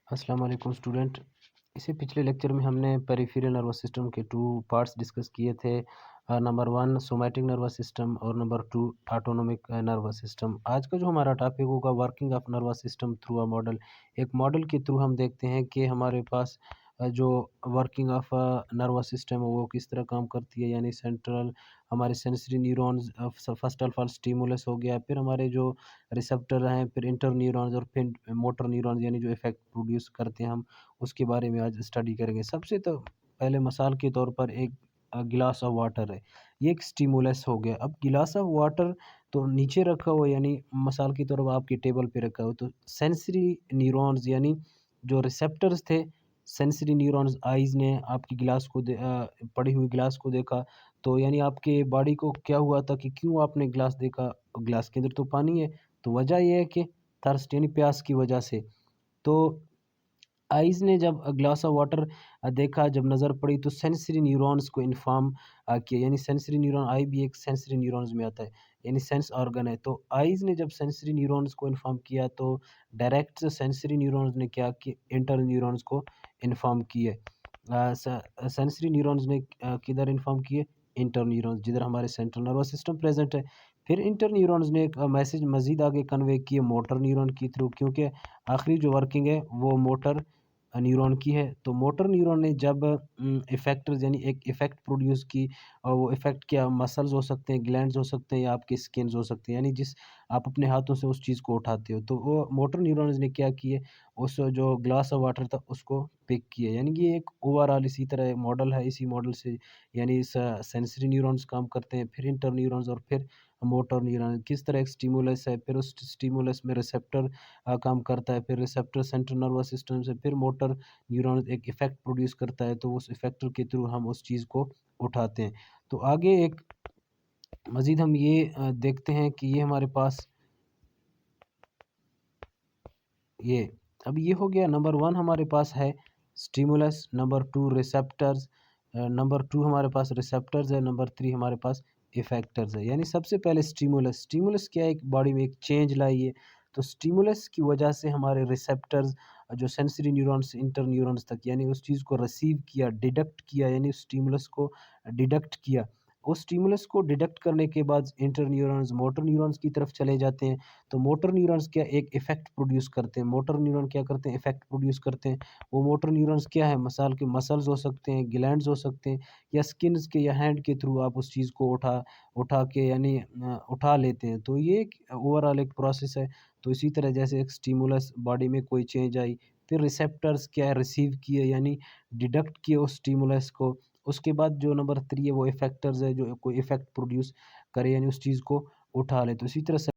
अस्सलाम वालेकुम स्टूडेंट। इससे पिछले लेक्चर में हमने पेरिफेरल नर्वस सिस्टम के 2 पार्ट्स डिस्कस किए थे। नंबर 1 सोमैटिक नर्वस सिस्टम और नंबर 2 ऑटोनोमिक नर्वस सिस्टम। आज का जो हमारा टॉपिक होगा working of nervous system through a model. एक मॉडल के थ्रू हम देखते हैं कि हमारे पास जो वर्किंग ऑफ नर्वस सिस्टम है वो किस तरह काम करती है, यानी सेंट्रल हमारे sensory neurons first of all stimulus हो गया, फिर हमारे जो रिसेप्टर हैं, फिर इंटर न्यूरॉन्स और फिर मोटर न्यूरॉन्स यानी जो इफेक्ट प्रोड्यूस करते हैं हम उसके बारे में आज स्टडी करेंगे। सबसे तो पहले मिसाल के तौर पर एक गिलास ऑफ वाटर है, ये एक स्टिमुलस हो गया। अब गिलास ऑफ वाटर तो नीचे रखा हुआ, यानी मिसाल के तौर पर आपकी टेबल पे रखा हुआ, तो सेंसरी न्यूरॉन्स यानी जो रिसेप्टर्स थे, सेंसरी न्यूरॉन्स आइज़ ने आपकी गिलास को पड़ी हुई गिलास को देखा, तो यानी आपके बॉडी को क्या हुआ था कि क्यों आपने गिलास देखा, गिलास के अंदर तो पानी है। तो वजह ये है कि थर्स्ट यानी प्यास की वजह से। तो आइज़ ने जब ग्लास ऑफ वाटर देखा, जब नज़र पड़ी तो सेंसरी न्यूरॉन्स को इन्फॉर्म किया, यानी सेंसरी न्यूरॉन, आई भी एक सेंसरी न्यूरॉन्स में आता है, यानी सेंस ऑर्गन है। तो आइज़ ने जब सेंसरी न्यूरॉन्स को इन्फॉर्म किया तो डायरेक्ट सेंसरी न्यूरॉन्स ने क्या कि इंटर न्यूरॉन्स को इन्फॉर्म किए। सेंसरी न्यूरॉन्स ने किधर इन्फॉर्म किए, इंटर न्यूरॉन्स जिधर हमारे सेंट्रल नर्वस सिस्टम प्रेजेंट है। फिर इंटर न्यूरॉन्स ने एक मैसेज मज़ीद आगे कन्वे किए मोटर न्यूरॉन के थ्रू, क्योंकि आखिरी जो वर्किंग है वो मोटर न्यूरॉन की है। तो मोटर न्यूरॉन ने जब इफ़ेक्टर्स यानी एक इफ़ेक्ट प्रोड्यूस की, और वो इफ़ेक्ट क्या मसल्स हो सकते हैं, ग्लैंड्स हो सकते हैं, या आपके स्किन्स हो सकते हैं, यानी जिस आप अपने हाथों से उस चीज़ को उठाते हो। तो वो मोटर न्यूरॉन्स ने क्या किए, उस जो ग्लास ऑफ वाटर था उसको पिक किया। यानी कि ये एक ओवरऑल इसी तरह मॉडल है। इसी मॉडल से यानी सेंसरी न्यूरॉन्स काम करते हैं, फिर इंटर न्यूरॉन्स और फिर मोटर न्यूरॉन। किस तरह एक स्टिमुलस है, फिर उस स्टिमुलस में रिसेप्टर काम करता है, फिर रिसेप्टर सेंट्रल नर्वस सिस्टम से, फिर मोटर न्यूरॉन एक इफ़ेक्ट प्रोड्यूस करता है, तो उस इफ़ेक्टर के थ्रू हम उस चीज़ को उठाते हैं। तो आगे एक मज़ीद हम ये देखते हैं कि ये हमारे पास ये अब ये हो गया नंबर 1 हमारे पास है स्टिमुलस, नंबर 2 रिसेप्टर्स, नंबर 2 हमारे पास रिसेप्टर्स है, नंबर 3 हमारे पास इफेक्टर्स है। यानी सबसे पहले स्टिमुलस, स्टिमुलस क्या है, एक बॉडी में एक चेंज लाई है। तो स्टिमुलस की वजह से हमारे रिसेप्टर्स जो सेंसरी न्यूरॉन्स इंटर न्यूरॉन्स तक, यानी उस चीज़ को रिसीव किया, डिडक्ट किया, यानी स्टिमुलस को डिडक्ट किया। उस स्टिमुलस को डिडक्ट करने के बाद इंटर न्यूरॉन्स मोटर न्यूरॉन्स की तरफ चले जाते हैं। तो मोटर न्यूरॉन्स क्या एक इफ़ेक्ट प्रोड्यूस करते हैं, मोटर न्यूरॉन क्या करते हैं, इफ़ेक्ट प्रोड्यूस करते हैं। वो मोटर न्यूरॉन्स क्या है, मिसाल के मसल्स हो सकते हैं, ग्लैंड्स हो सकते हैं, या स्किन्स के या हैंड के थ्रू आप उस चीज़ को उठा उठा के यानी उठा लेते हैं। तो ये एक ओवरऑल एक प्रोसेस है। तो इसी तरह जैसे एक स्टिमुलस बॉडी में कोई चेंज आई, फिर रिसेप्टर्स क्या है रिसीव किए, यानी डिडक्ट किए उस स्टिमुलस को। उसके बाद जो नंबर 3 है वो इफ़ेक्टर्स है, जो कोई इफ़ेक्ट प्रोड्यूस करे, यानी उस चीज़ को उठा ले। तो इसी तरह से